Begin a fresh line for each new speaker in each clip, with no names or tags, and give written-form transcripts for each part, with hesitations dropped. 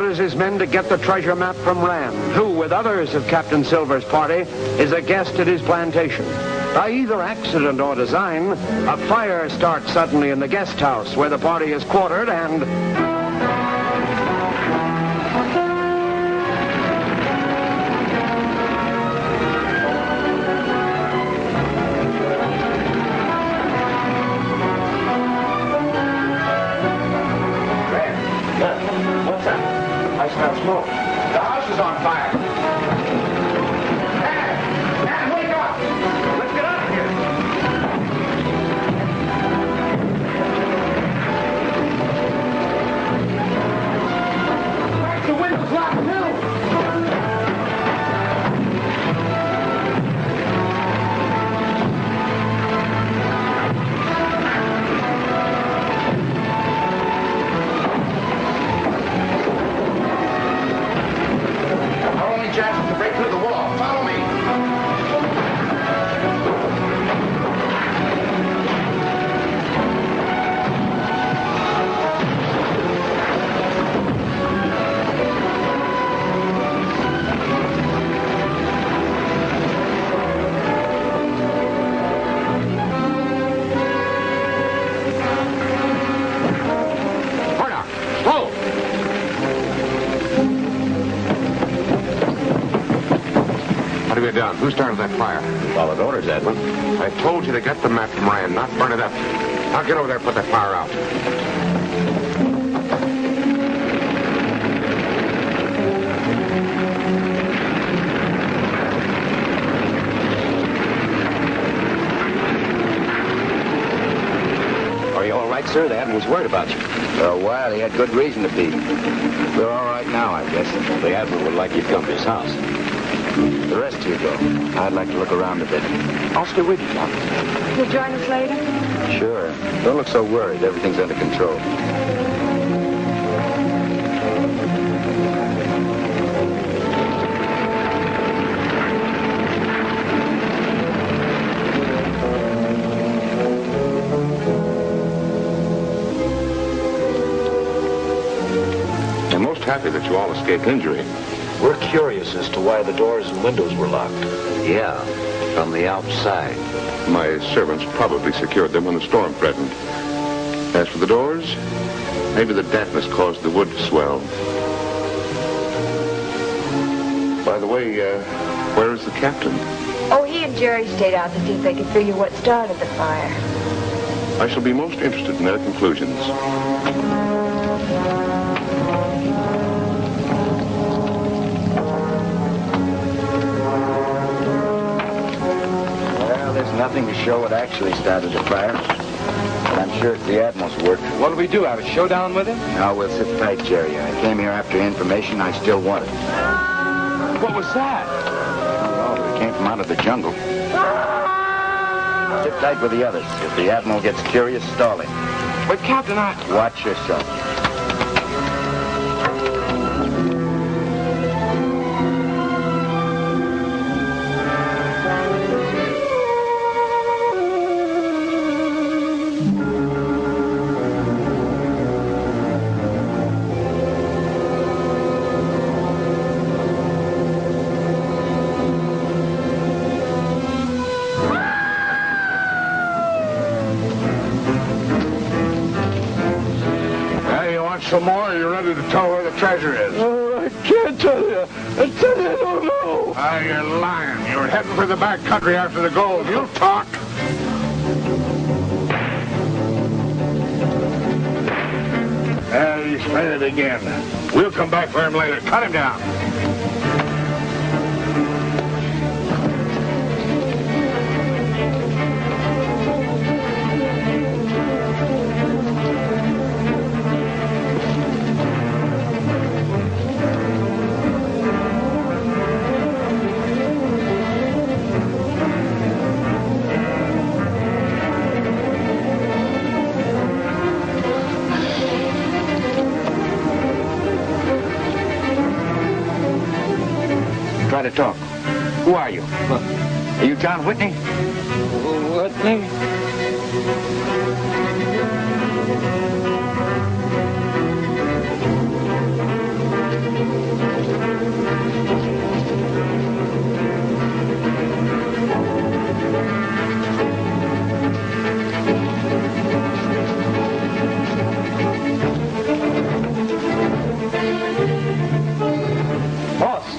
orders his men to get the treasure map from Rand, who, with others of Captain Silver's party, is a guest at his plantation. By either accident or design, a fire starts suddenly in the guest house where the party is quartered and...
What's that? I smell smoke. The house is on fire. Man, wake up! Let's get out of here. The window's locked too. To break through the wall. Follow me. Order. Whoa.
What have you done? Who started that fire?
Followed orders, Edwin.
I told you to get the map from Rand, not burn it up. Now get over there and put that fire out.
Are you all right, sir? The Admiral's worried about you.
For a while, he had good reason to be. We're all right now, I guess.
The Admiral would like you to come to his house.
The rest of you go. I'd like to look around a bit.
I'll stay with you, Captain.
You'll join us later?
Sure. Don't look so worried. Everything's under control.
I'm most happy that you all escaped injury.
We're curious as to why the doors and windows were locked.
Yeah, from the outside.
My servants probably secured them when the storm threatened. As for the doors, maybe the dampness caused the wood to swell. By the way, where is the captain?
Oh, he and Jerry stayed out to see if they could figure what started the fire.
I shall be most interested in their conclusions.
Nothing to show what actually started the fire. But I'm sure it's the Admiral's work.
What'll we do? Have a showdown with him?
Now, we'll sit tight, Jerry. I came here after information I still wanted.
What was that?
Oh, it came from out of the jungle. Sit tight with the others. If the Admiral gets curious, stall him.
But, Captain,
Watch yourself.
Some more, or you're ready to tell where the treasure is?
Oh, I can't tell you. I tell you, I don't know.
Ah, you're lying. You were heading for the back country after the gold. You'll talk. He spent it again. We'll come back for him later. Cut him down.
Try to talk. Who are you? Are you John Whitney?
Whitney?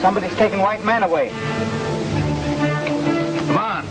Somebody's taking white man away. Come on.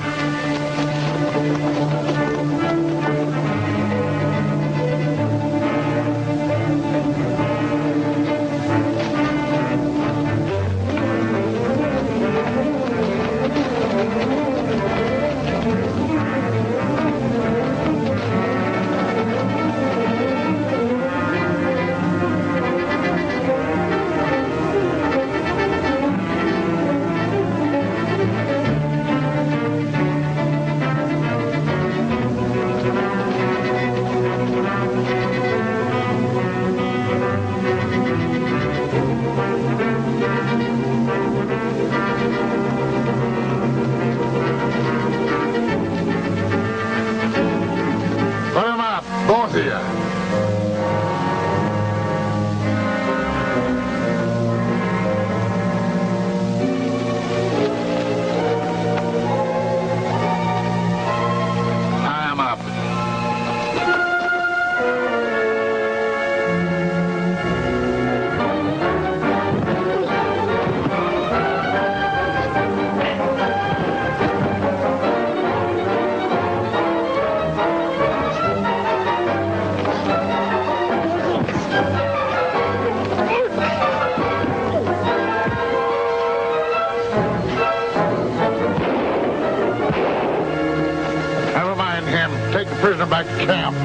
Take the prisoner back to camp.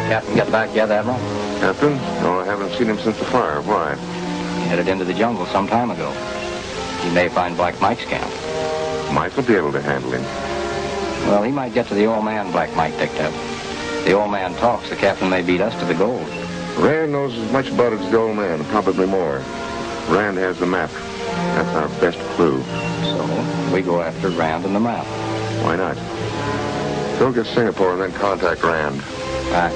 Captain get back yet, Admiral?
Captain? No, I haven't seen him since the fire. Why?
He headed into the jungle some time ago. He may find Black Mike's camp.
Mike will be able to handle him.
Well, he might get to the old man Black Mike picked up. The old man talks, the captain may beat us to the gold.
Rand knows as much about it as the old man, probably more. Rand has the map. That's our best clue.
So, we go after Rand and the map.
Why not? Go get Singapore and then contact Rand.
Aye.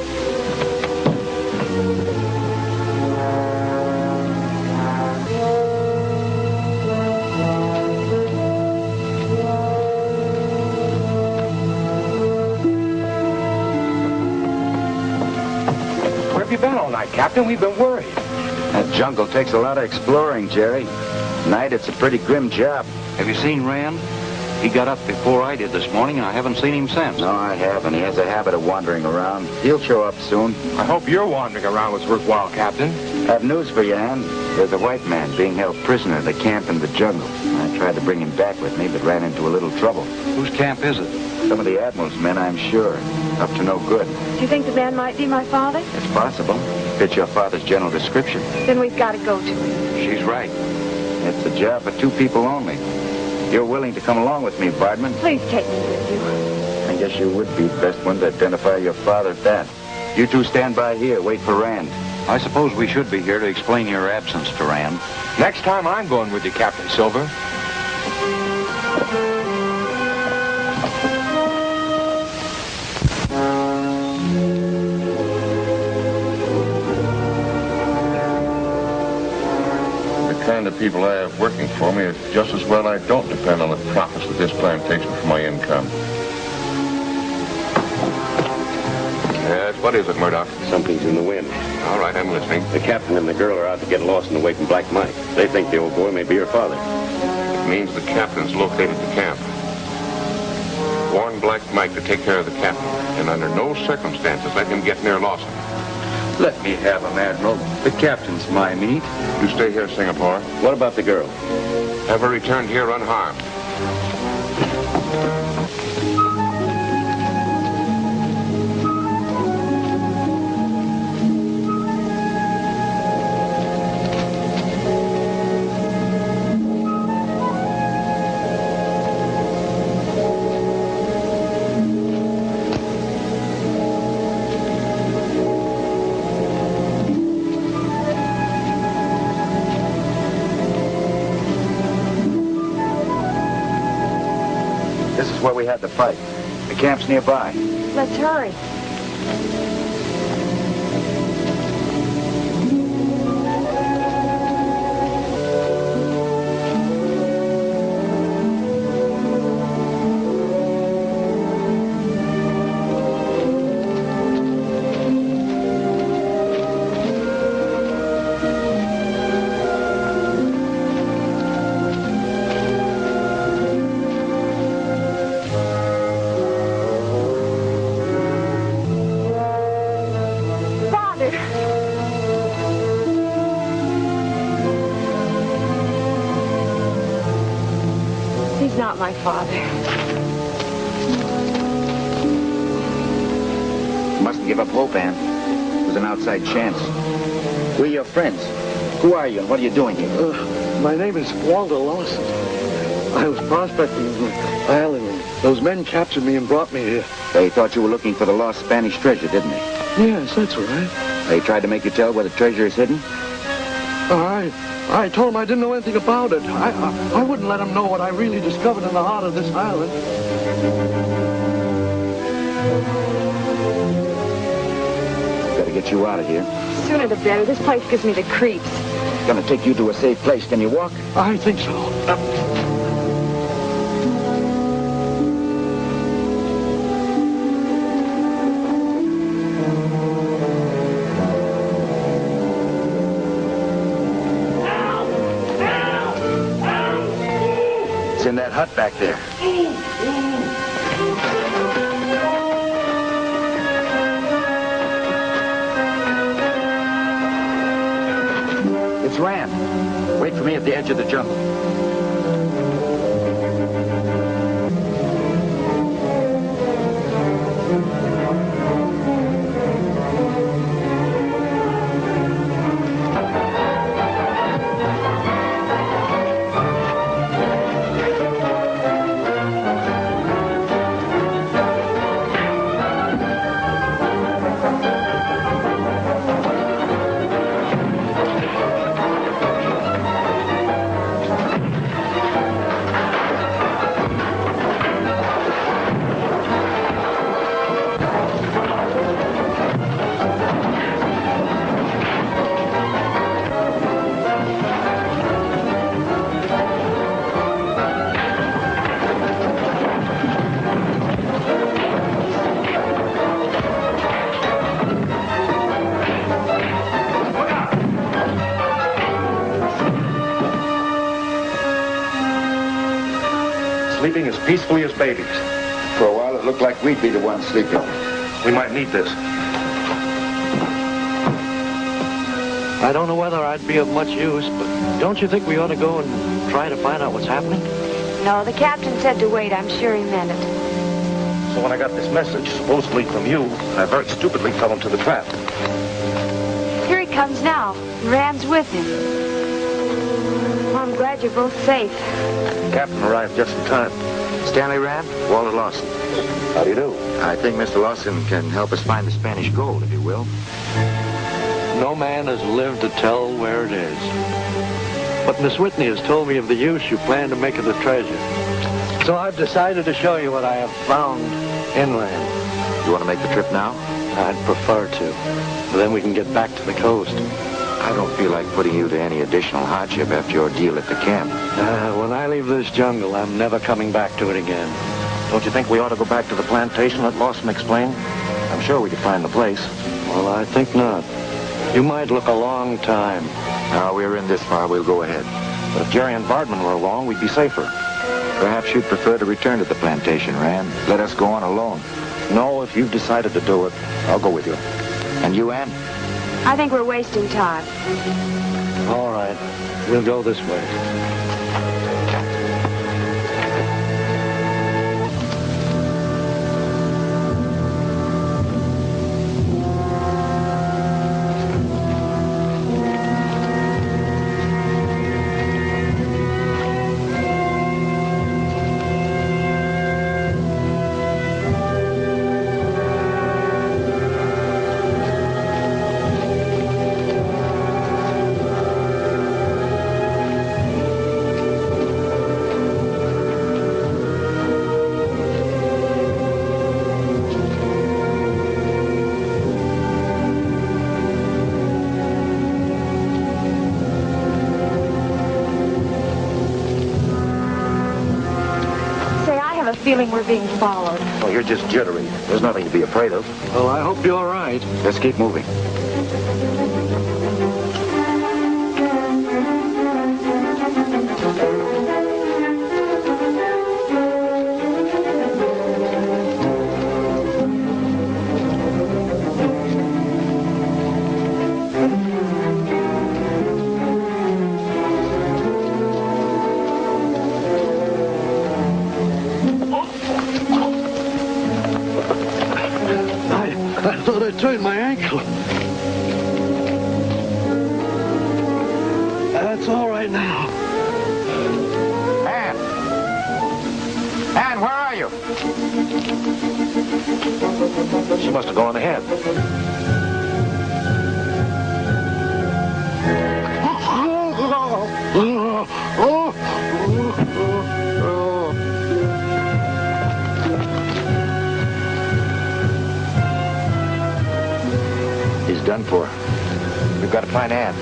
Where have you been all night, Captain? We've been worried.
That jungle takes a lot of exploring, Jerry. Night, it's a pretty grim job.
Have you seen Rand? He got up before I did this morning, and I haven't seen him since.
No, I haven't. He has a habit of wandering around. He'll show up soon.
I hope your wandering around was worthwhile, Captain.
I have news for you, Ann. There's a white man being held prisoner at a camp in the jungle. I tried to bring him back with me, but ran into a little trouble.
Whose camp is it?
Some of the Admiral's men, I'm sure. Up to no good.
Do you think the man might be my father?
It's possible. Fits your father's general description.
Then we've got to go to him.
She's right.
It's a job for 2 people only. You're willing to come along with me, Bardman?
Please take me with you.
I guess you would be the best one to identify your father at that. You two stand by here. Wait for Rand.
I suppose we should be here to explain your absence to Rand.
Next time I'm going with you, Captain Silver.
The kind of people I have working for me, it's just as well I don't depend on the profits of this plantation for my income. Yes, what is it, Murdoch?
Something's in the wind.
All right, I'm listening.
The captain and the girl are out to get lost and away from Black Mike. They think the old boy may be your father.
It means the captain's located the camp. Warn Black Mike to take care of the captain, and under no circumstances let him get near Lawson.
Let me have him, Admiral. The captain's my meat.
You stay here, Singapore.
What about the girl?
Have her returned here unharmed.
This is where we had the fight. The camp's nearby.
Let's hurry. He's not my father.
You mustn't give up hope, Anne. It was an outside chance. We're your friends. Who are you and what are you doing here?
My name is Walter Lawson. I was prospecting in the island and those men captured me and brought me here.
They thought you were looking for the lost Spanish treasure, didn't they?
Yes, that's right.
They tried to make you tell where the treasure is hidden?
I told them I didn't know anything about it. I wouldn't let them know what I really discovered in the heart of this island.
Better get you out of here.
Sooner the better. This place gives me the creeps.
Gonna take you to a safe place. Can you walk?
I think so.
It's in that hut back there. It's Rand. Wait for me at the edge of the jungle.
Sleeping as peacefully as babies.
For a while, it looked like we'd be the ones sleeping.
We might need this.
I don't know whether I'd be of much use, but don't you think we ought to go and try to find out what's happening?
No, the captain said to wait. I'm sure he meant it.
So when I got this message, supposedly from you, I very stupidly fell into the trap.
Here he comes now. Rand's with him. Well, I'm glad you're both safe.
The captain arrived just in time.
Stanley Rand, Walter Lawson.
How do you do?
I think Mr. Lawson can help us find the Spanish gold, if you will.
No man has lived to tell where it is. But Miss Whitney has told me of the use you plan to make of the treasure. So I've decided to show you what I have found inland.
You want to make the trip now?
I'd prefer to. Then we can get back to the coast.
I don't feel like putting you to any additional hardship after your deal at the camp.
When I leave this jungle, I'm never coming back to it again.
Don't you think we ought to go back to the plantation, let Lawson explain? I'm sure we could find the place.
Well, I think not. You might look a long time.
Now we're in this far, we'll go ahead.
But if Jerry and Bardman were along, we'd be safer.
Perhaps you'd prefer to return to the plantation, Rand. Let us go on alone.
No, if you've decided to do it, I'll go with you.
And you, Anne?
I think we're wasting time.
All right. We'll go this way.
feeling we're being followed.
Oh, you're just jittery. There's nothing to be afraid of.
Well, I hope you're right.
Let's keep moving.
I thought I turned my ankle. That's all right now.
Ann! Ann, where are you?
She must have gone ahead. He's done for. We've got to find Ann.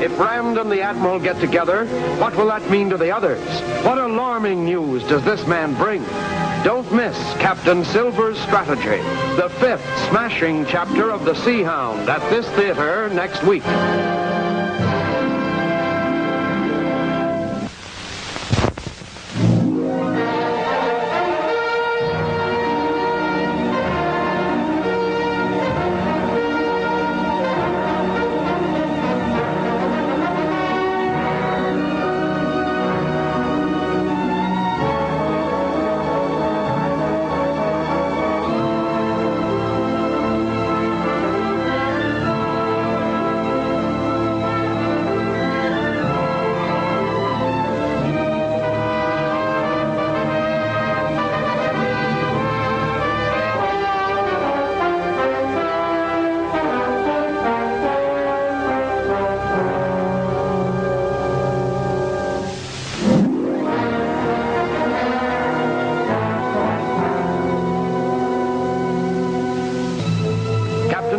If Rand and the Admiral get together, what will that mean to the others? What alarming news does this man bring? Don't miss Captain Silver's strategy, the 5th smashing chapter of the Sea Hound at this theater next week.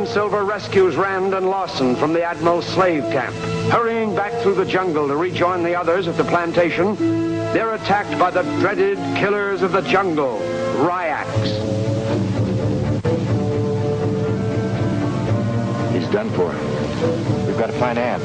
Silver rescues Rand and Lawson from the Admiral's slave camp. Hurrying back through the jungle to rejoin the others at the plantation, they're attacked by the dreaded killers of the jungle, Ryaks.
He's done for. We've got to find Ann.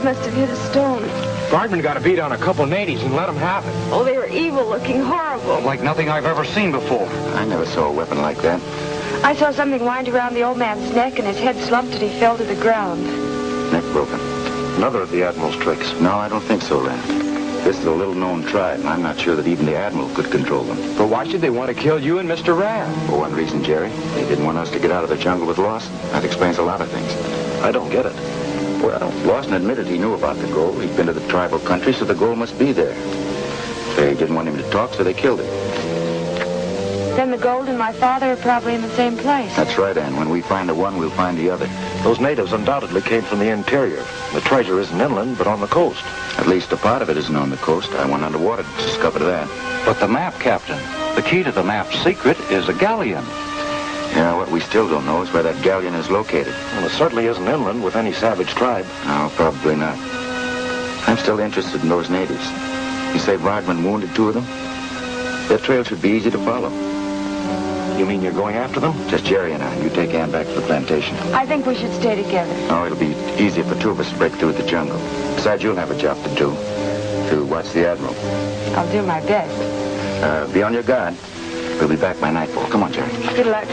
Must have hit a stone.
Guardman got a beat on a couple natives and let them have it.
Oh, they were evil-looking, horrible.
Like nothing I've ever seen before.
I never saw a weapon like that.
I saw something wind around the old man's neck, and his head slumped and he fell to the ground.
Neck broken.
Another of the Admiral's tricks.
No, I don't think so, Rand. This is a little-known tribe, and I'm not sure that even the Admiral could control them.
But why should they want to kill you and Mr. Rand?
For one reason, Jerry. They didn't want us to get out of the jungle with Lawson. That explains a lot of things.
I don't get it.
Well, Lawson admitted he knew about the gold. He'd been to the tribal country, so the gold must be there. They didn't want him to talk, so they killed him.
Then the gold and my father are probably in the same place.
That's right, Ann. When we find the one, we'll find the other.
Those natives undoubtedly came from the interior. The treasure isn't inland, but on the coast.
At least a part of it isn't on the coast. I went underwater to discover that.
But the map, Captain. The key to the map's secret is a galleon.
Yeah, what we still don't know is where that galleon is located.
Well, it certainly isn't inland with any savage tribe.
No, probably not. I'm still interested in those natives. You say Rodman wounded 2 of them? Their trail should be easy to follow.
You mean you're going after them?
Just Jerry and I. You take Ann back to the plantation.
I think we should stay together.
Oh, it'll be easier for 2 of us to break through the jungle. Besides, you'll have a job to do. To watch the Admiral.
I'll do my best.
Be on your guard. We'll be back by nightfall. Come on, Jerry.
Good luck.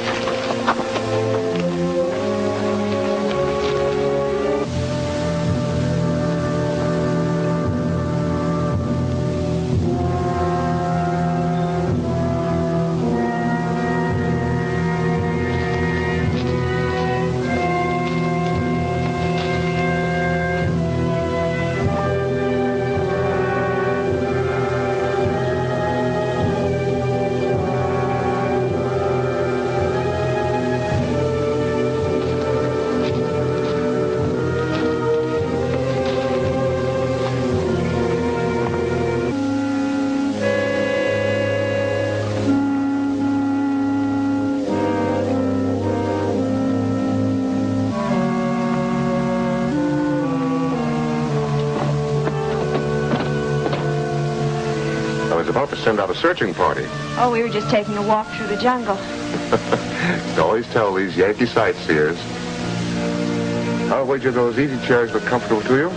About to send out a searching party.
Oh, we were just taking a walk through the jungle.
You always tell these Yankee sightseers. I'll wager those easy chairs look comfortable to you.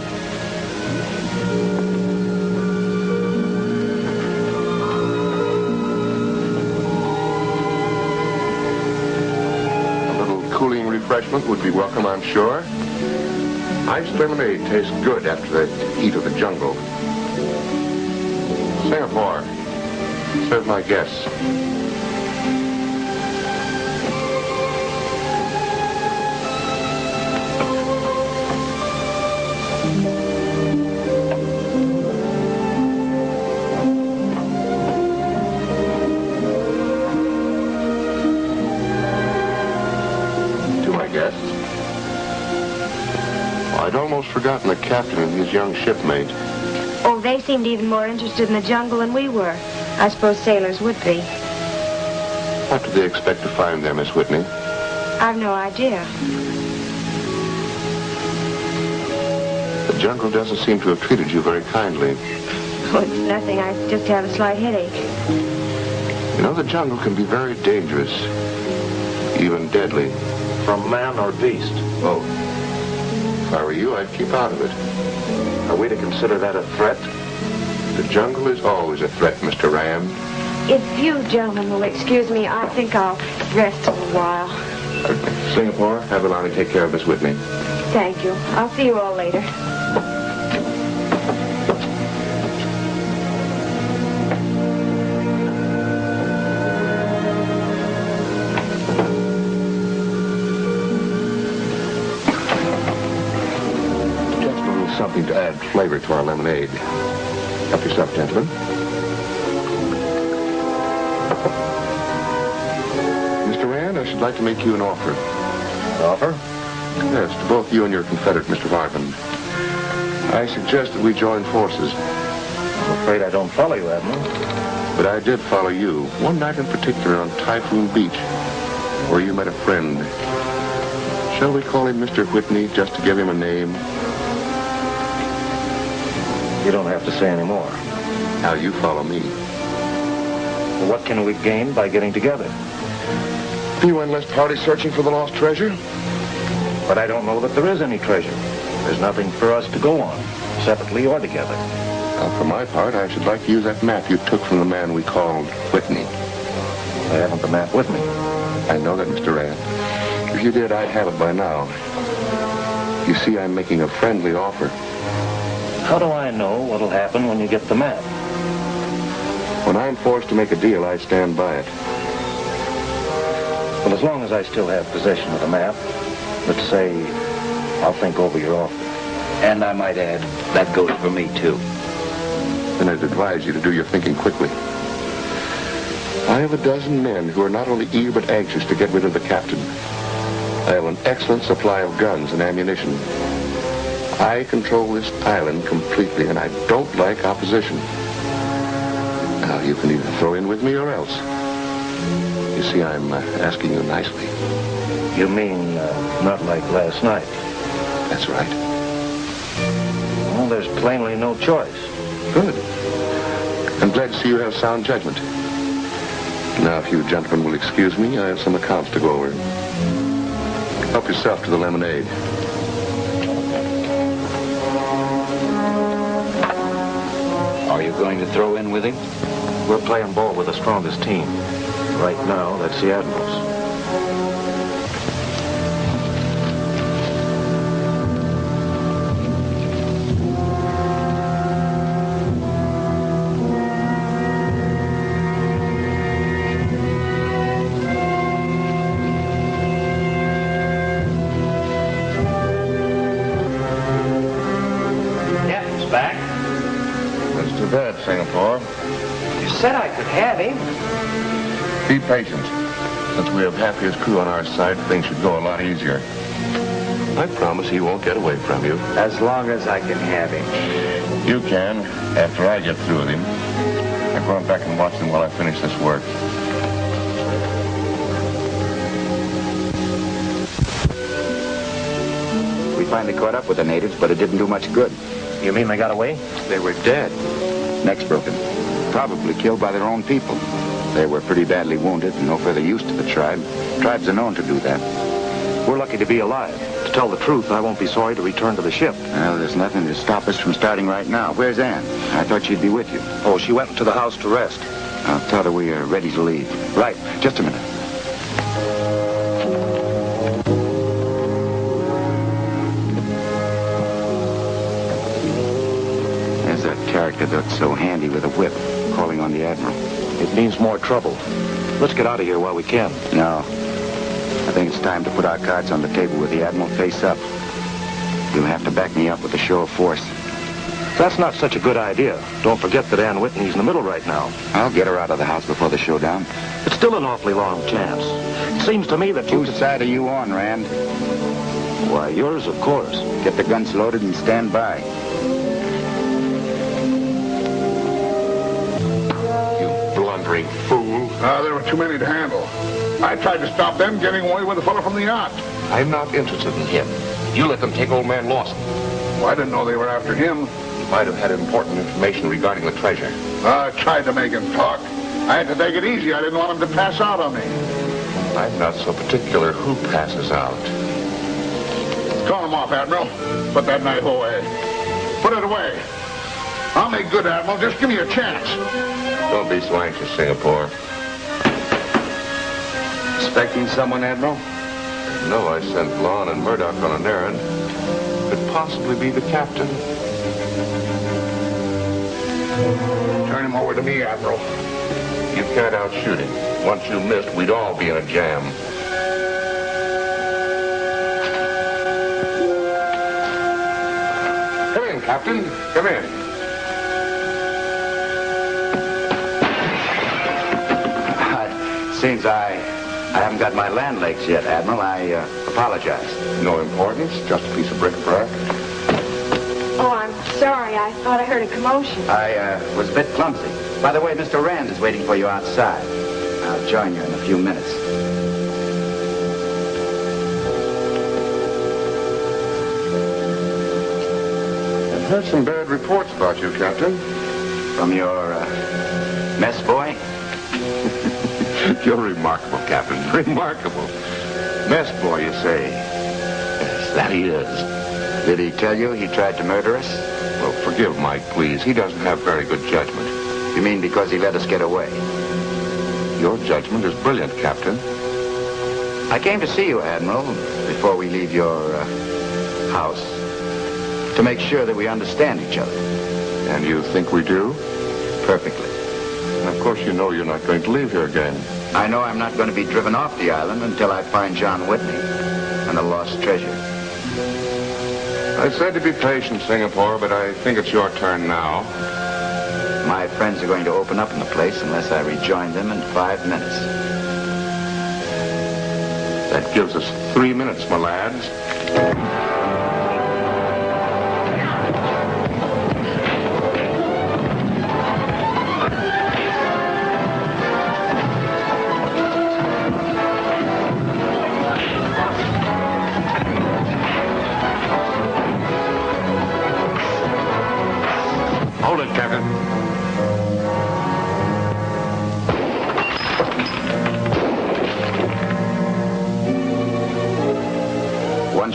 A little cooling refreshment would be welcome, I'm sure. Iced lemonade tastes good after the heat of the jungle. Singapore. Serve my guests. To my guests. I'd almost forgotten the captain and his young shipmate.
Oh, they seemed even more interested in the jungle than we were. I suppose sailors would be.
What do they expect to find there, Miss Whitney?
I've no idea.
The jungle doesn't seem to have treated you very kindly.
Oh, it's nothing. I just have a slight headache.
You know, the jungle can be very dangerous, even deadly.
From man or beast?
Oh, if I were you, I'd keep out of it.
Are we to consider that a threat?
The jungle is always a threat, Mr. Rand.
If you gentlemen will excuse me, I think I'll rest a little while.
Singapore, have Alani take care of Miss Whitney.
Thank you. I'll see you all later.
Something to add flavor to our lemonade. Help yourself, gentlemen. Mr. Rand, I should like to make you an offer.
Offer?
Yes, to both you and your Confederate, Mr. Varman. I suggest that we join forces.
I'm afraid I don't follow you, Admiral.
But I did follow you, one night in particular on Typhoon Beach, where you met a friend. Shall we call him Mr. Whitney, just to give him a name?
You don't have to say any more.
Now you follow me.
Well, what can we gain by getting together?
You and less party searching for the lost treasure?
But I don't know that there is any treasure. There's nothing for us to go on, separately or together.
Well, for my part, I should like to use that map you took from the man we called Whitney.
I haven't the map with me.
I know that, Mr. Rand. If you did, I'd have it by now. You see, I'm making a friendly offer.
How do I know what'll happen when you get the map?
When I'm forced to make a deal, I stand by it.
Well, as long as I still have possession of the map, let's say I'll think over your offer.
And I might add, that goes for me, too.
Then I'd advise you to do your thinking quickly. I have a dozen men who are not only eager but anxious to get rid of the captain. I have an excellent supply of guns and ammunition. I control this island completely, and I don't like opposition. Now, you can either throw in with me or else. You see, I'm asking you nicely.
You mean not like last night?
That's right.
Well, there's plainly no choice.
Good. I'm glad to see you have sound judgment. Now, if you gentlemen will excuse me, I have some accounts to go over. Help yourself to the lemonade.
Are you going to throw in with him?
We're playing ball with the strongest team. Right now, that's the Admirals.
Captain's back.
That's too bad, Singapore.
You said I could have him.
Be patient. Since we have half his crew on our side, things should go a lot easier. I promise he won't get away from you.
As long as I can have him.
You can, after I get through with him. I'm going back and watch him while I finish this work.
We finally caught up with the natives, but it didn't do much good.
You mean they got away?
They were dead. Necks broken. Probably killed by their own people. They were pretty badly wounded and no further use to the tribe. Tribes are known to do that.
We're lucky to be alive. To tell the truth, I won't be sorry to return to the ship.
Well, there's nothing to stop us from starting right now. Where's Ann? I thought she'd be with you.
Oh, she went to the house to rest.
I'll tell her we are ready to leave.
Right.
Just a minute. There's that character that's so handy with a whip, calling on the Admiral.
It means more trouble. Let's get out of here while we can.
No. I think it's time to put our cards on the table with the Admiral face up. You'll have to back me up with a show of force.
That's not such a good idea. Don't forget that Ann Whitney's in the middle right now.
I'll get her out of the house before the showdown.
It's still an awfully long chance. It seems to me that you...
Whose side are you on, Rand?
Why, yours, of course.
Get the guns loaded and stand by.
You blundering fool.
There were too many to handle. I tried to stop them getting away with the fellow from the yacht.
I'm not interested in him. You let them take old man Lawson.
Well, I didn't know they were after him.
He might have had important information regarding the treasure.
I tried to make him talk. I had to take it easy. I didn't want him to pass out on me.
I'm not so particular who passes out.
Call him off, Admiral. Put that knife away. Put it away. I'll make good, Admiral. Just give me a chance.
Don't be so anxious, Singapore.
Expecting someone, Admiral?
No, I sent Lon and Murdoch on an errand. Could possibly be the captain.
Turn him over to me, Admiral.
You can't outshoot him. Once you missed, we'd all be in a jam. Come in, Captain. Come in.
Seems I haven't got my land legs yet, Admiral. I apologize.
No importance. Just a piece of bric-a-brac.
Oh, I'm sorry. I thought I heard a commotion.
I was a bit clumsy. By the way, Mr. Rand is waiting for you outside. I'll join you in a few minutes.
I've heard some bad reports about you, Captain.
From your mess boy?
You're remarkable, Captain. Remarkable. Mess boy, you say? Yes, that he is.
Did he tell you he tried to murder us?
Well, forgive Mike, please. He doesn't have very good judgment.
You mean because he let us get away?
Your judgment is brilliant, Captain.
I came to see you, Admiral, before we leave your house, to make sure that we understand each other.
And you think we do?
Perfectly.
And of course you know you're not going to leave here again.
I know I'm not going to be driven off the island until I find John Whitney and the lost treasure.
I said to be patient, Singapore, but I think it's your turn now.
My friends are going to open up in the place unless I rejoin them in 5 minutes.
That gives us 3 minutes, my lads.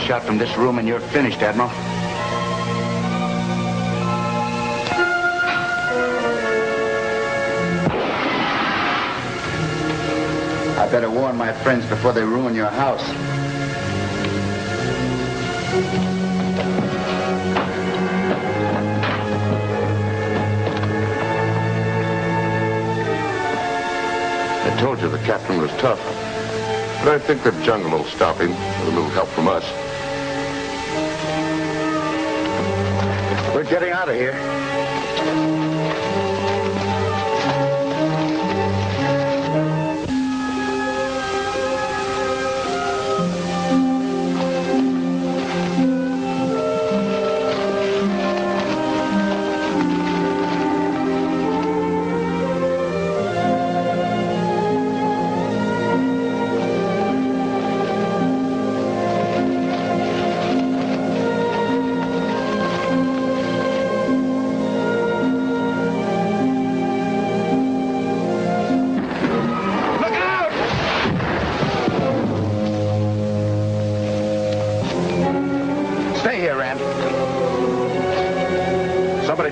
shot from this room and you're finished, Admiral. I better warn my friends before they ruin your house.
I told you the captain was tough. But I think the jungle will stop him with a little help from us.
We're getting out of here.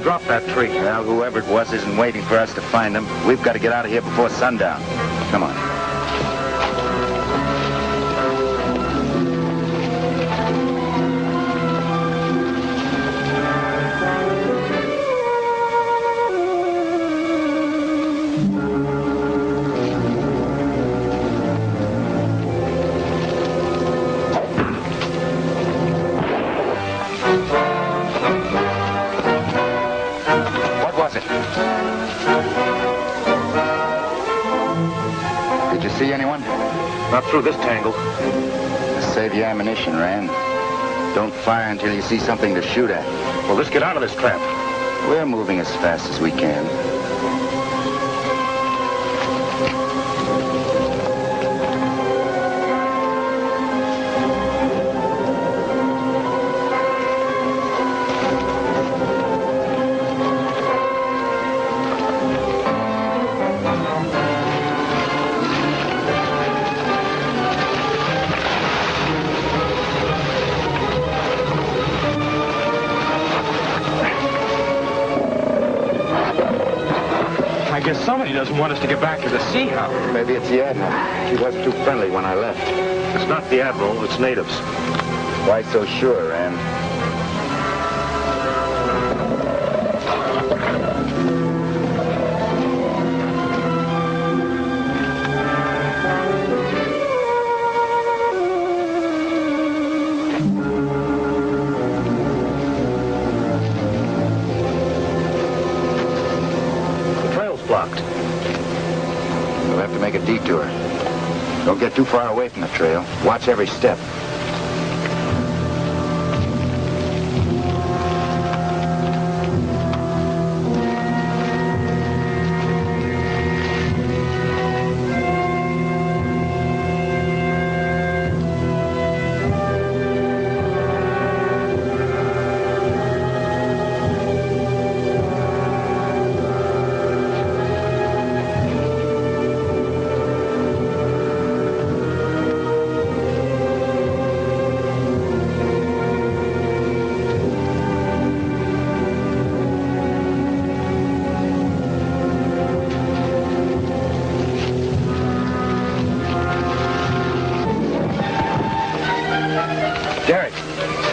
Drop that tree.
Well, whoever it was isn't waiting for us to find him. We've got to get out of here before sundown. Come on. See anyone?
Not through this tangle.
Save your ammunition, Rand. Don't fire until you see something to shoot at.
Well, let's get out of this trap.
We're moving as fast as we can.
I guess somebody doesn't want us to get back to the Sea Hound.
Maybe it's the Admiral. She wasn't too friendly when I left.
It's not the Admiral, it's natives.
Why so sure, Rand?
Blocked.
We'll have to make a detour. Don't get too far away from the trail. Watch every step.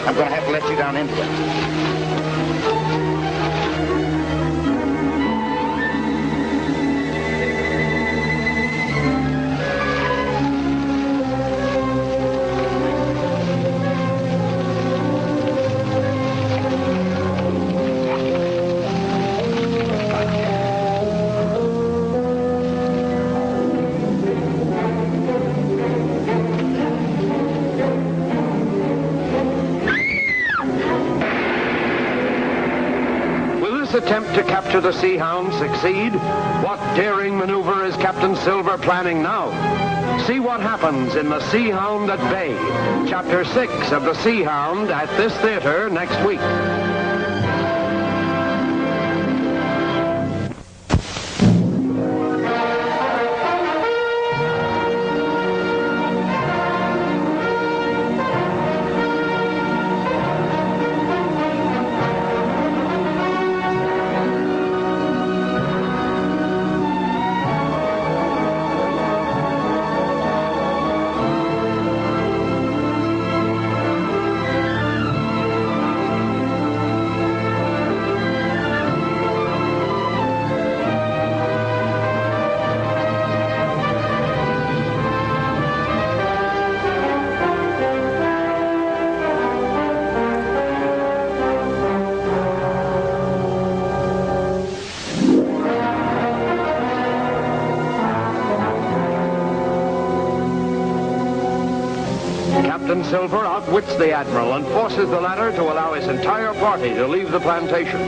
I'm going to have to let you down into it.
Attempt to capture the Sea Hound succeed? What daring maneuver is Captain Silver planning now? See what happens in The Sea Hound at Bay, Chapter 6 of The Sea Hound at this theater next week. Captain Silver outwits the Admiral and forces the latter to allow his entire party to leave the plantation.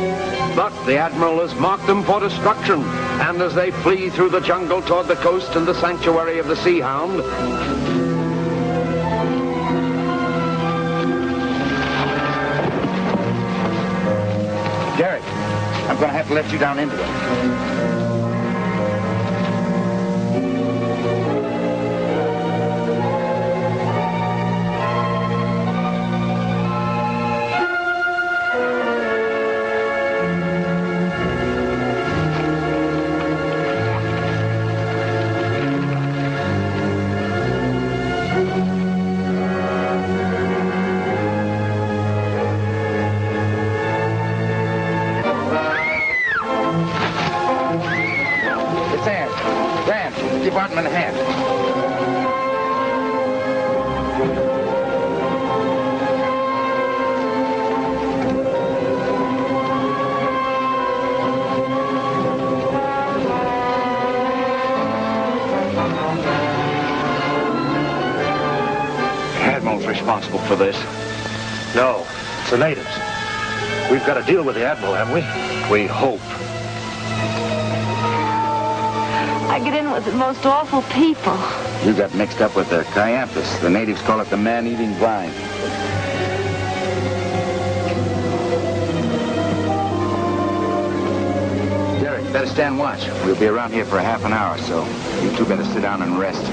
But the Admiral has marked them for destruction, and as they flee through the jungle toward the coast and the sanctuary of the Sea Hound,
Jerry, I'm going to have to let you down into it. Department head.
Admiral's responsible for this. No, it's the natives. We've got to deal with the Admiral, haven't we? We hope.
I get in with the most awful people.
You got mixed up with the Caiaphas. The natives call it the man-eating vine. Jerry, better stand watch. We'll be around here for a half an hour, so you two better sit down and rest.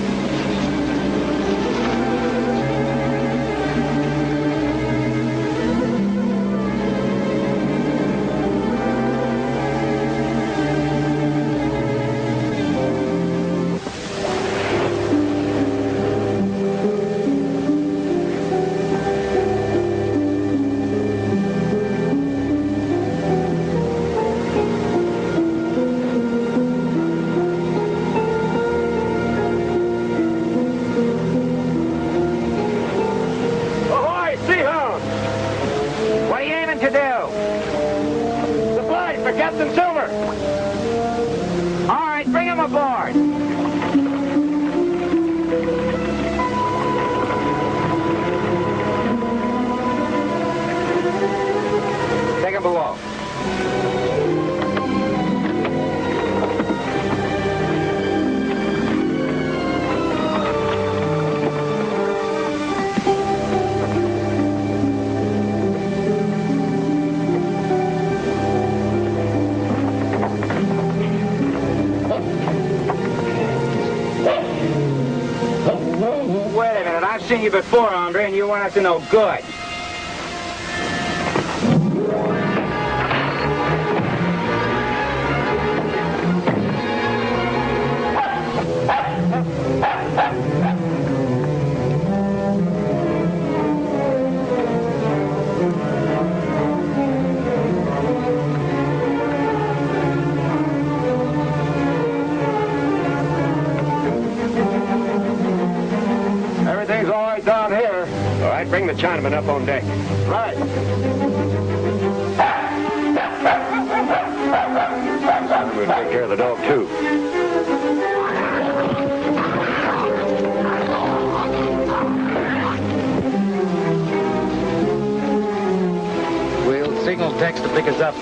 I've seen you before, Andre, and you weren't up to no good.
Everything's all right down here. All right, bring the Chinaman up on deck. Right. We'll take care of the dog, too.
We'll signal Tex to pick us up.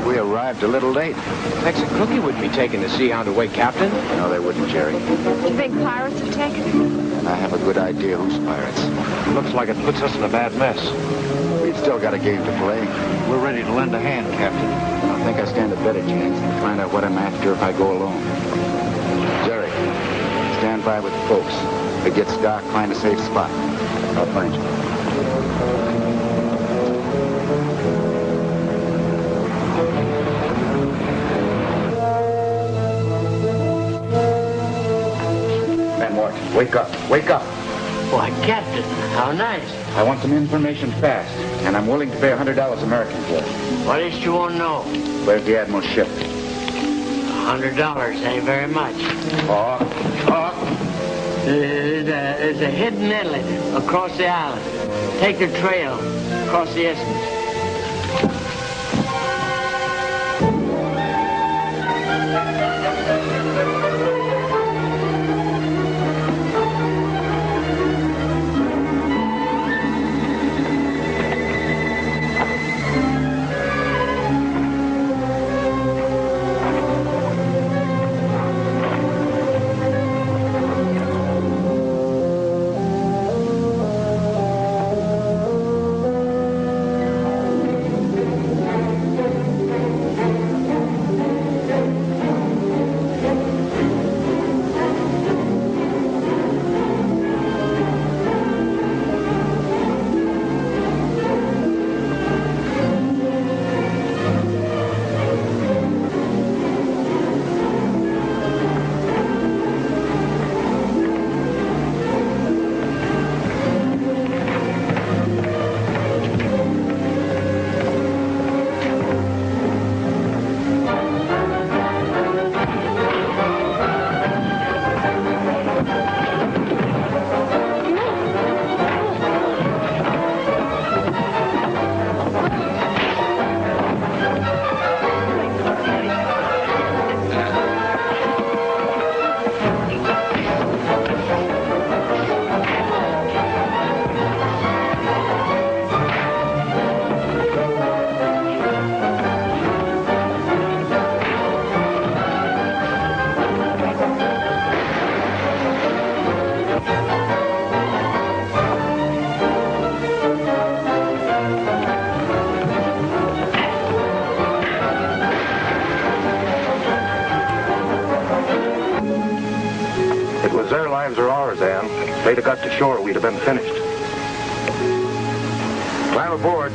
We arrived a little late.
Tex and Cookie wouldn't be taking the Sea Hound away, Captain.
No, they wouldn't, Jerry.
Do you think pirates have taken it?
And I have a good idea who's pirates.
Looks like it puts us in a bad mess.
We've still got a game to play.
We're ready to lend a hand, Captain.
I think I stand a better chance to find out what I'm after if I go alone. Jerry, stand by with the folks. If it gets dark, find a safe spot. I'll find you. Wake up. Wake up.
Why, Captain, how nice.
I want some information fast, and I'm willing to pay $100 American for it.
What is it you want to know?
Where's the Admiral's ship?
$100 ain't very much.
Talk.
There's a hidden inlet across the island. Take the trail across the isthmus.
Their lives are ours, Ann. If they'd have got to shore, we'd have been finished. Climb aboard.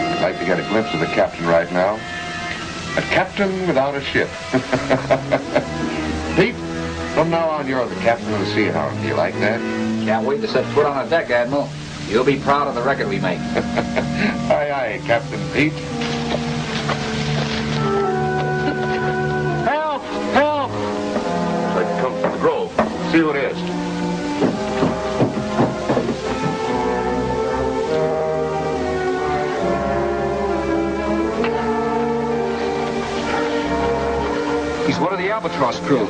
I'd like to get a glimpse of the captain right now. A captain without a ship. Pete? From now on, you're the captain of the Sea Hound. Do you like that?
Can't wait to set foot on the deck, Admiral. You'll be proud of the record we make.
Aye, aye, Captain Pete.
Help! Help!
Looks like it comes from the grove. See who it is.
He's one of the Albatross crew.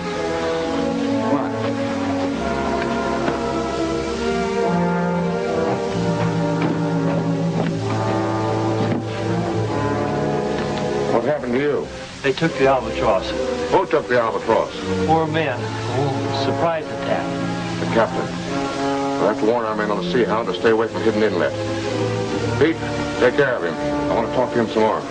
What happened to you?
They took the Albatross.
Who took the Albatross?
4 men. Oh, surprise attack.
The captain. We'll have to warn our men on the Sea Hound to stay away from Hidden Inlet. Pete, take care of him. I want to talk to him some more.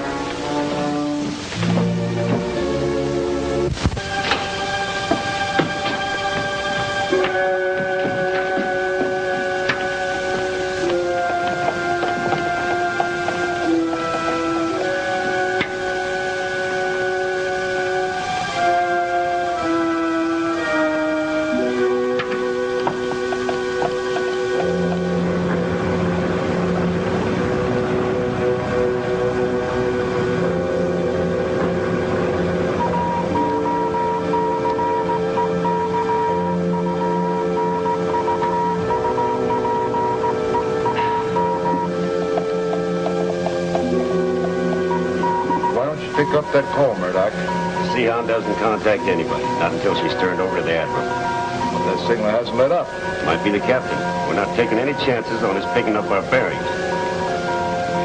Pick up that call, Murdoch.
The Sea Hound doesn't contact anybody, not until she's turned over to the Admiral.
Well, that signal hasn't lit up.
Might be the captain. We're not taking any chances on his picking up our bearings.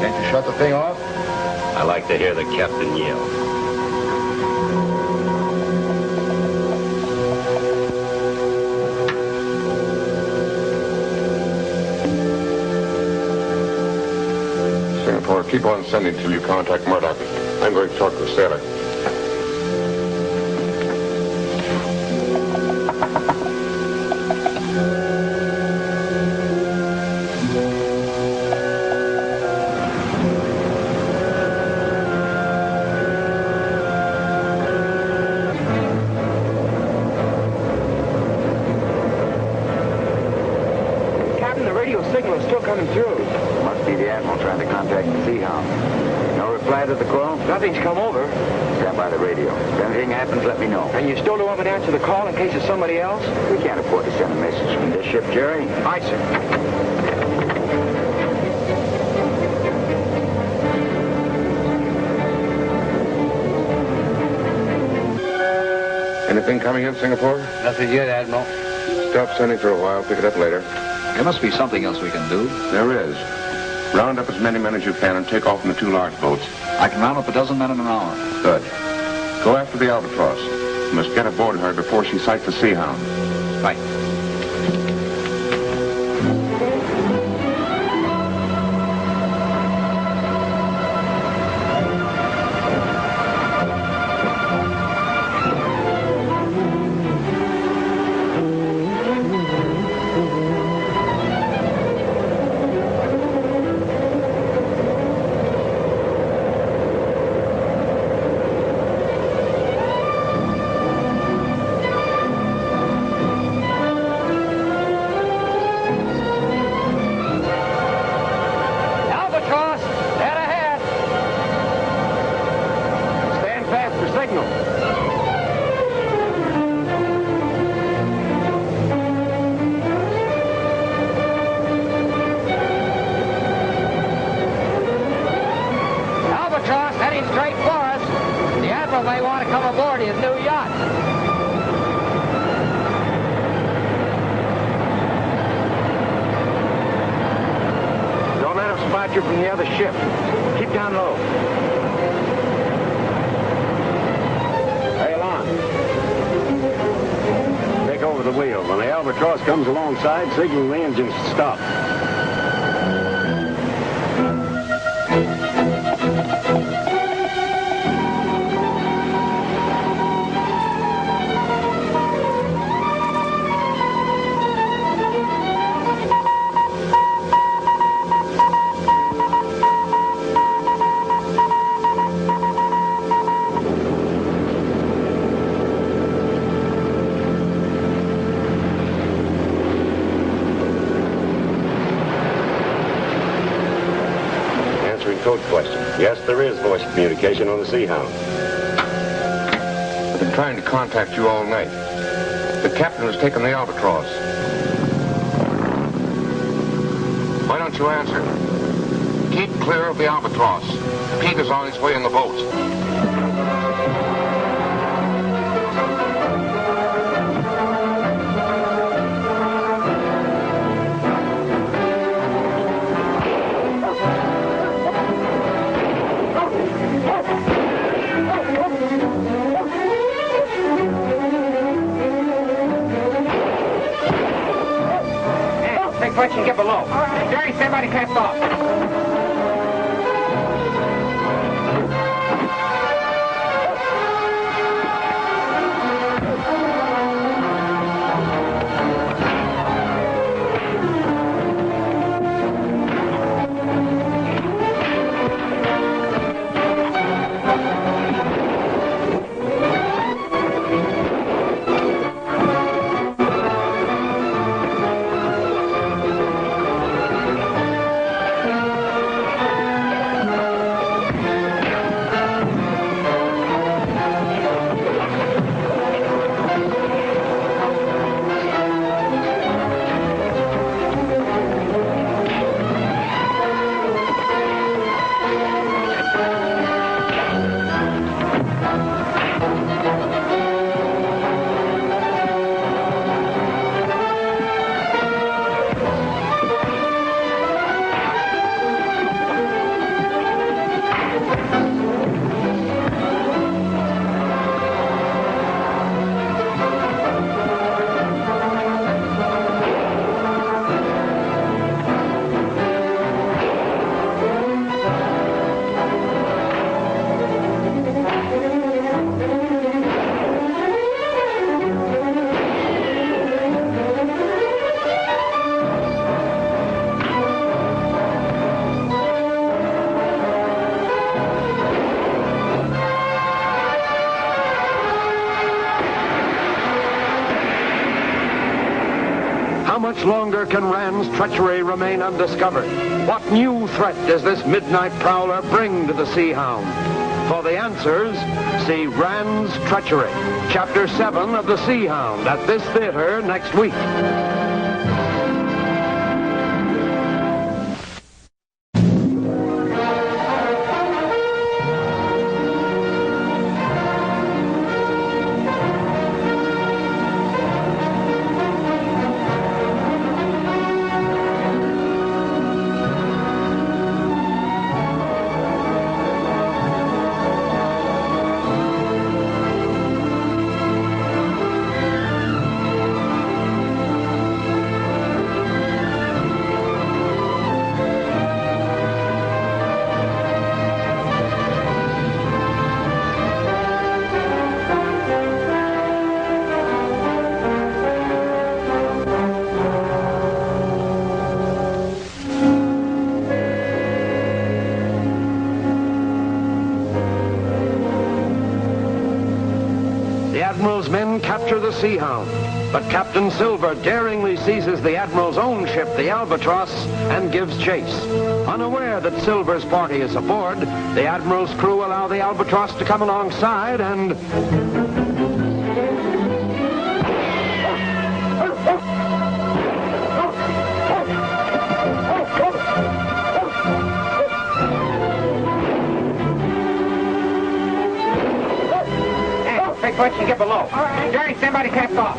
Can't you shut the thing off?
I like to hear the captain yell.
Singapore, keep on sending till you contact Murdoch. I'm going to talk to the sailor.
radio signal is still coming through.
Must be the Admiral trying to contact the Sea Hound. No reply to the call?
Nothing's come over.
Stand by the radio. If anything happens, let me know.
And you still don't want me to answer the call in case it's somebody else?
We can't afford to send a message from this ship, Jerry.
Aye, sir.
Anything coming in, Singapore?
Nothing yet, Admiral.
Stop sending for a while. Pick it up later.
There must be something else we can do.
There is. Round up as many men as you can and take off in the 2 large boats.
I can round up a dozen men in an hour.
Good. Go after the Albatross. You must get aboard her before she sights the Sea Hound.
Right.
You from the other ship. Keep down low.
Sail on. Take over the wheel. When the Albatross comes alongside, signal the engines to stop. Code question. Yes, there is voice communication on the Sea Hound.
I've been trying to contact you all night. The captain has taken the Albatross. Why don't you answer? Keep clear of the Albatross. Pete is on his way in the boat.
Watch and get below. Jerry, stand by to cast off.
much longer can Rand's treachery remain undiscovered? What new threat does this midnight prowler bring to the Sea Hound? For the answers, see Rand's Treachery, Chapter 7 of The Sea Hound, at this theater next week. The Admiral's men capture the Sea Hound, but Captain Silver daringly seizes the Admiral's own ship, the Albatross, and gives chase. Unaware that Silver's party is aboard, the Admiral's crew allow the Albatross to come alongside and...
Watch and get below. All right. Jerry, somebody cast off.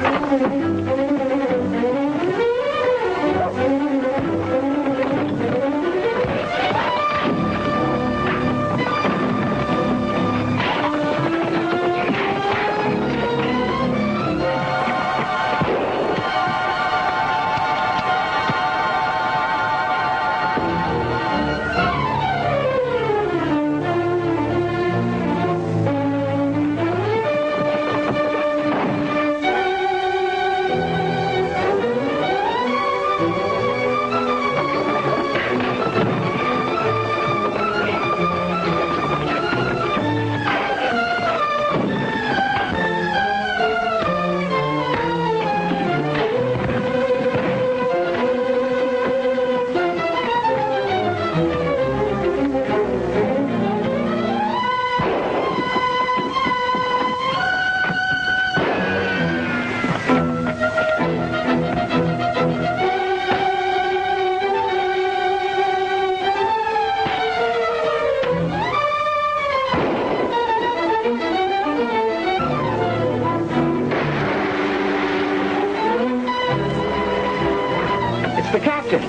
The captain.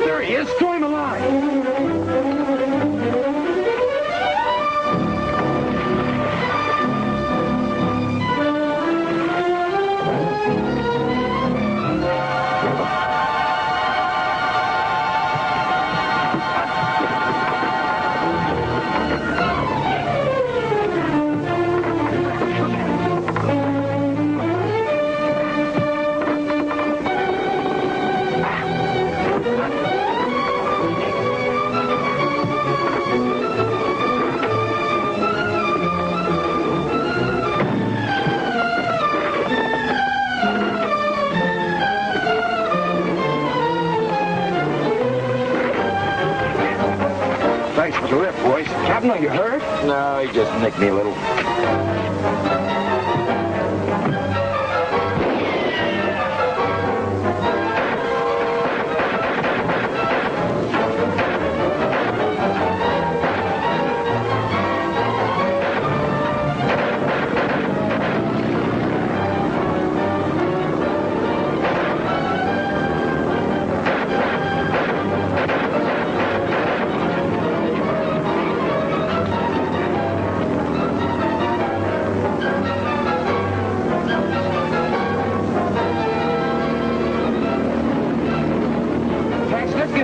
There he is. Throw him alive. Thanks for the lift, boys. Captain, are you hurt?
No, he just nicked me a little.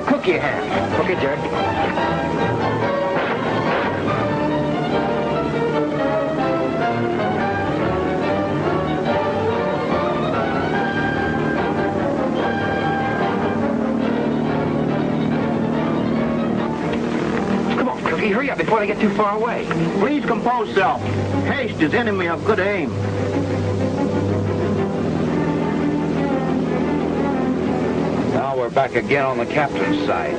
Cookie hand. Okay, Jerry. Come on, Cookie, hurry up before they get too far away.
Please compose self. Haste is enemy of good aim.
we're back again on the captain's side.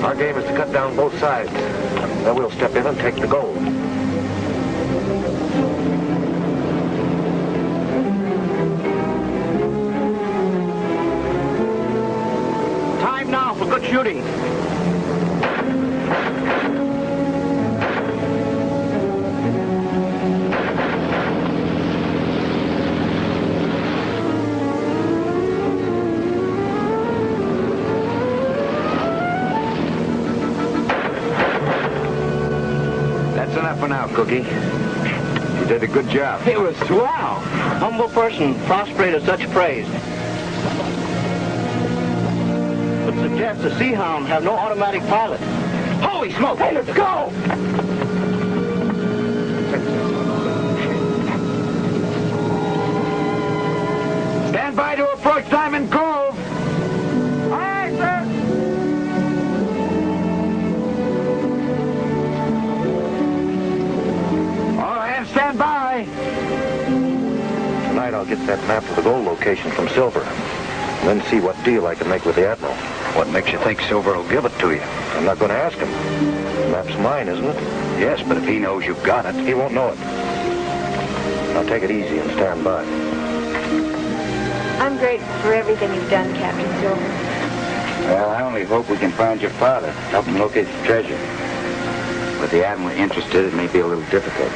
Our game is to cut down both sides. Then we'll step in and take the gold.
Time now for good shooting.
Enough for now, Cookie. You did a good job.
It was swell. Humble person prostrated such praise. But suggests the Sea Hound have no automatic pilot. Holy smoke! Hey, let's go!
Stand by to approach Diamond Cove.
Aye, sir.
Stand by.
Tonight I'll get that map of the gold location from Silver. And then see what deal I can make with the Admiral. What makes you think Silver will give it to you? I'm not going to ask him. The map's mine, isn't it? Yes, but if he knows you've got it, he won't know it. Now take it easy and stand by.
I'm grateful for everything you've done, Captain Silver.
Well, I only hope we can find your father, help him locate the treasure. With the Admiral interested, it may be a little difficult.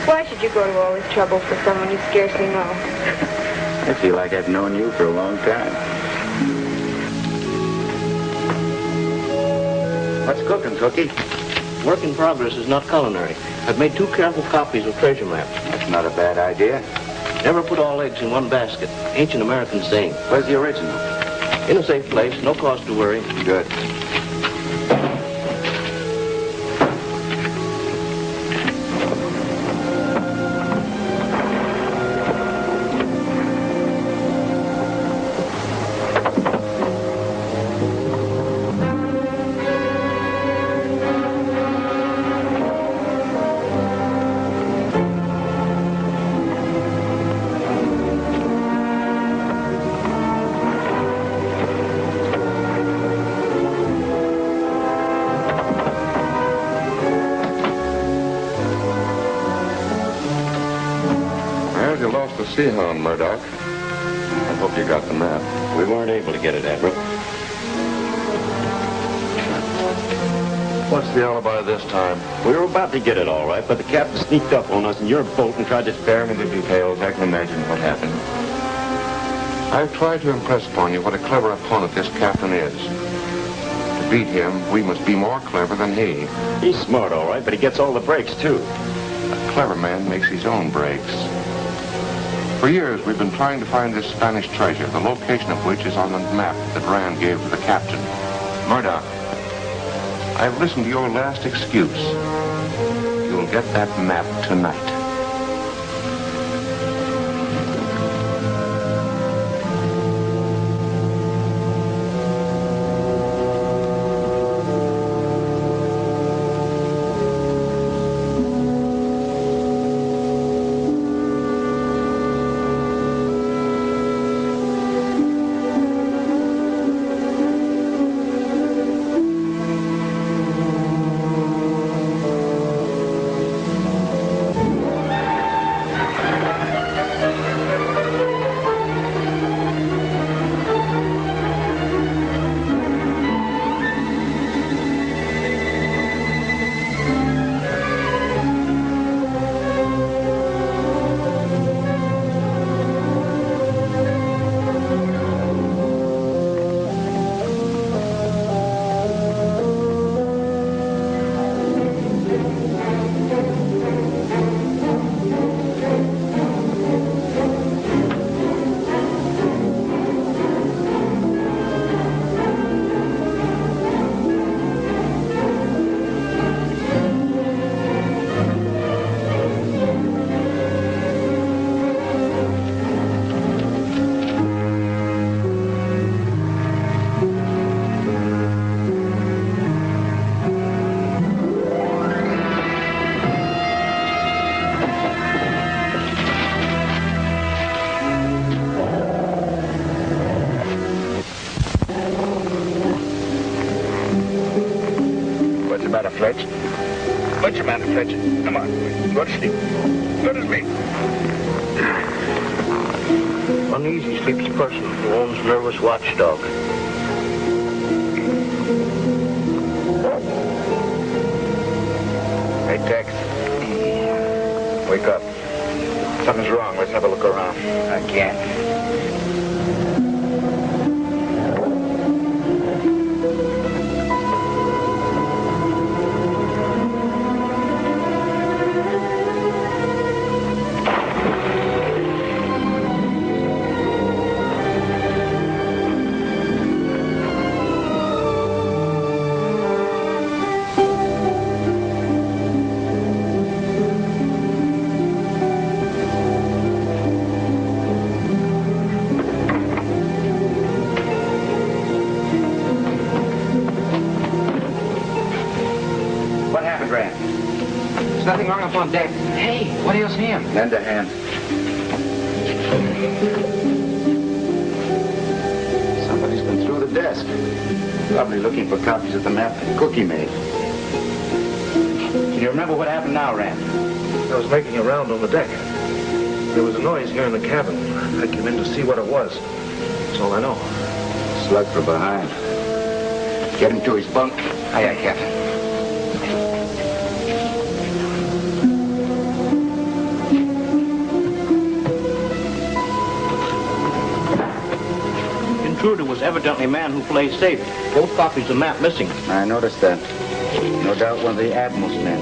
Why should you go to all this trouble for someone you scarcely know?
I feel like I've known you for a long time.
What's cooking, Cookie? Work in progress is not culinary. I've made 2 careful copies of treasure maps.
That's not a bad idea.
Never put all eggs in one basket. Ancient American saying.
Where's the original?
In a safe place, no cause to worry.
Good.
You lost the Sea Hound, Murdoch. I hope you got the map.
We weren't able to get it, Admiral.
What's the alibi this time?
We were about to get it all right, but the captain sneaked up on us in your boat and tried to
Spare me the details. I can imagine what happened. I've tried to impress upon you what a clever opponent this captain is. To beat him, we must be more clever than he.
He's smart, all right, but he gets all the breaks, too.
A clever man makes his own breaks. For years, we've been trying to find this Spanish treasure, the location of which is on the map that Rand gave to the captain. Murdoch, I've listened to your last excuse. You'll get that map tonight.
Fletch. Put your man to Fletch. Come on. Go to sleep. Go to sleep.
Uneasy sleeps a person who owns a nervous watchdog.
Hey, Tex. Wake up. Something's wrong. Let's have a look around.
I can't. Nothing wrong up on deck. Hey, what do you see him?
Lend a hand. Somebody's been through the desk. Probably looking for copies of the map that Cookie made.
Can you remember what happened now, Rand?
I was making a round on the deck. There was a noise here in the cabin. I came in to see what it was. That's all I know.
Slug from behind. Get him to his bunk.
Aye, aye, Captain.
Intruder was evidently a man who plays safe. Both copies of the map missing.
I noticed that. No doubt one of the Admiral's men.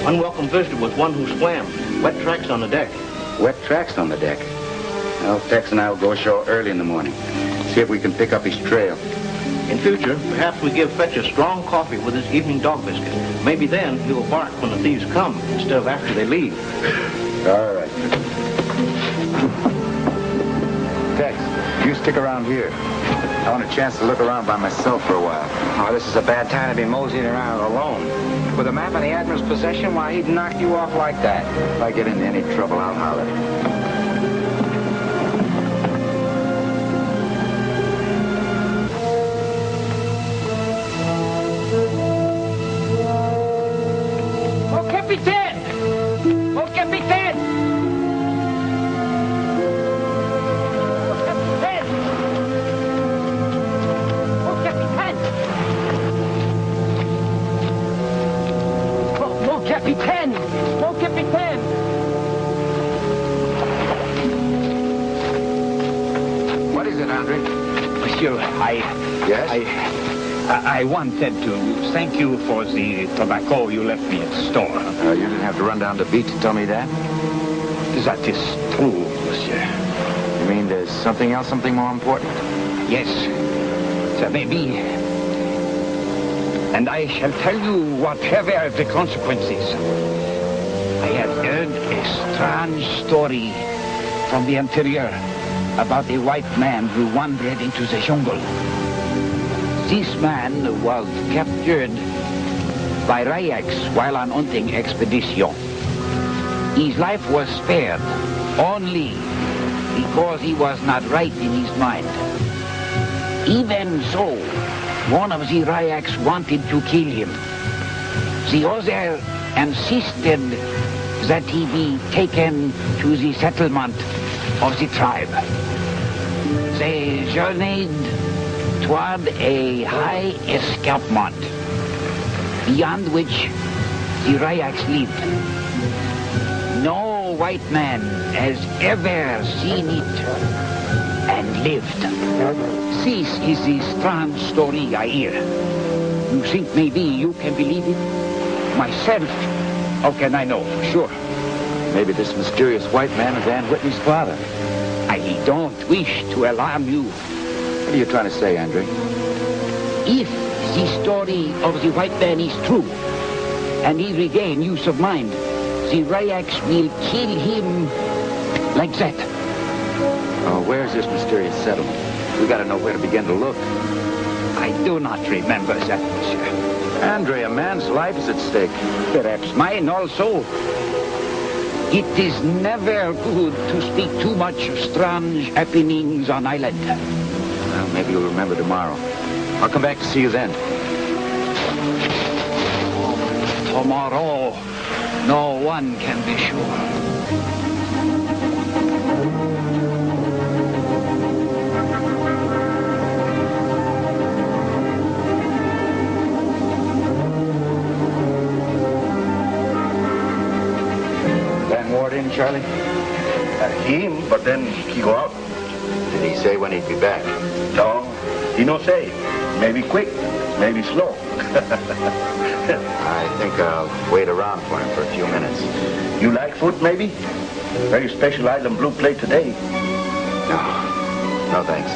Unwelcome visitor was one who swam. Wet tracks on the deck.
Wet tracks on the deck. Well, Tex and I will go ashore early in the morning. See if we can pick up his trail.
In future, perhaps we give Fetch a strong coffee with his evening dog biscuit. Maybe then he will bark when the thieves come instead of after they leave.
All right. Tex, you stick around here. I want a chance to look around by myself for a while.
Oh, this is a bad time to be moseying around alone. With a map in the Admiral's possession, why, he'd knock you off like that.
If I get into any trouble, I'll holler.
Oh, Captain! Oh, Captain! Captain! Oh, Captain!
What is it, Andre?
Monsieur,
Yes?
I wanted to thank you for the tobacco you left me at the store.
You didn't have to run down the beach to tell me that?
That is true, monsieur.
You mean there's something else, something more important?
Yes, there may be. And I shall tell you whatever the consequences. I have heard a strange story from the interior about a white man who wandered into the jungle. This man was captured by Rayaks while on hunting expedition. His life was spared only because he was not right in his mind. Even so, one of the Rayaks wanted to kill him. The other insisted that he be taken to the settlement of the tribe. They journeyed toward a high escarpment, beyond which the Rayaks lived. No white man has ever seen it and lived. This is the strange story I hear. You think maybe you can believe it? Myself, how can I know for sure?
Maybe this mysterious white man is Ann Whitney's father.
I don't wish to alarm you.
What are you trying to say, Andre?
If the story of the white man is true, and he regain use of mind, the Rayaks will kill him like that.
Oh, where's this mysterious settlement? We gotta know where to begin to look.
I do not remember that, monsieur.
Andre, a man's life is at stake.
Perhaps mine also. It is never good to speak too much of strange happenings on island.
Well, maybe you'll remember tomorrow. I'll come back to see you then.
tomorrow, no one can be sure.
In, Charlie?
Him, but then he go out.
Did he say when he'd be back?
No, he no say. Maybe quick, maybe slow.
I think I'll wait around for him for a few minutes.
You like food, maybe? Very special island blue plate today.
No thanks.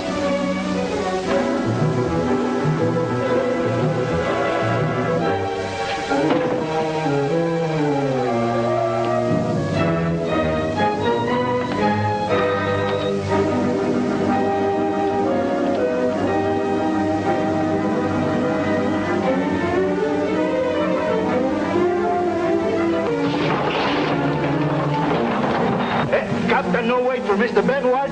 Captain, no wait for Mr. Benward.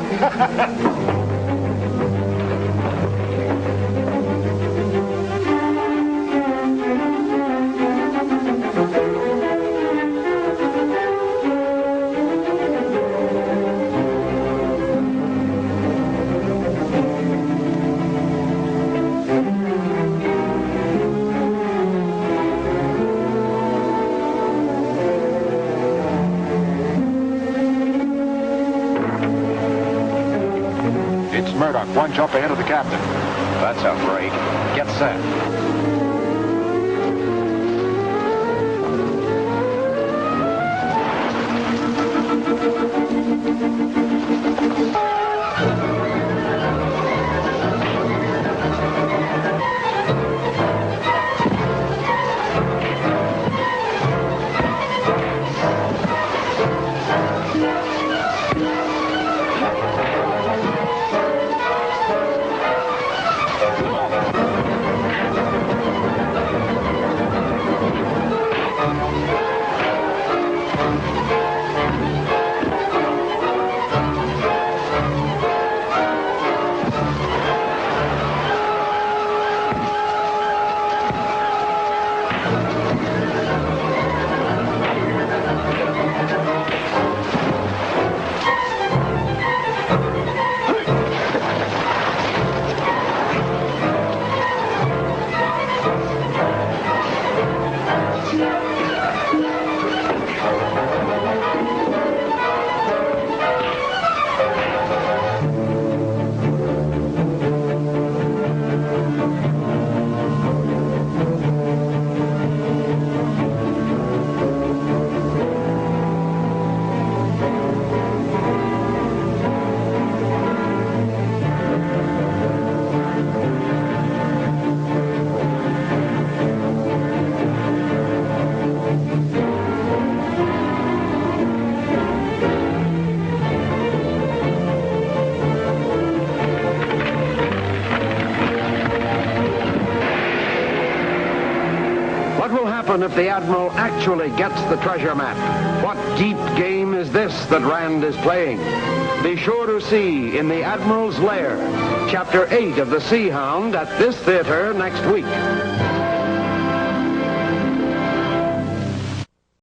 One jump ahead of the captain.
That's up, Wright. Get set.
If the Admiral actually gets the treasure map. What deep game is this that Rand is playing? Be sure to see in The Admiral's Lair, Chapter 8 of The Sea Hound at this theater next week.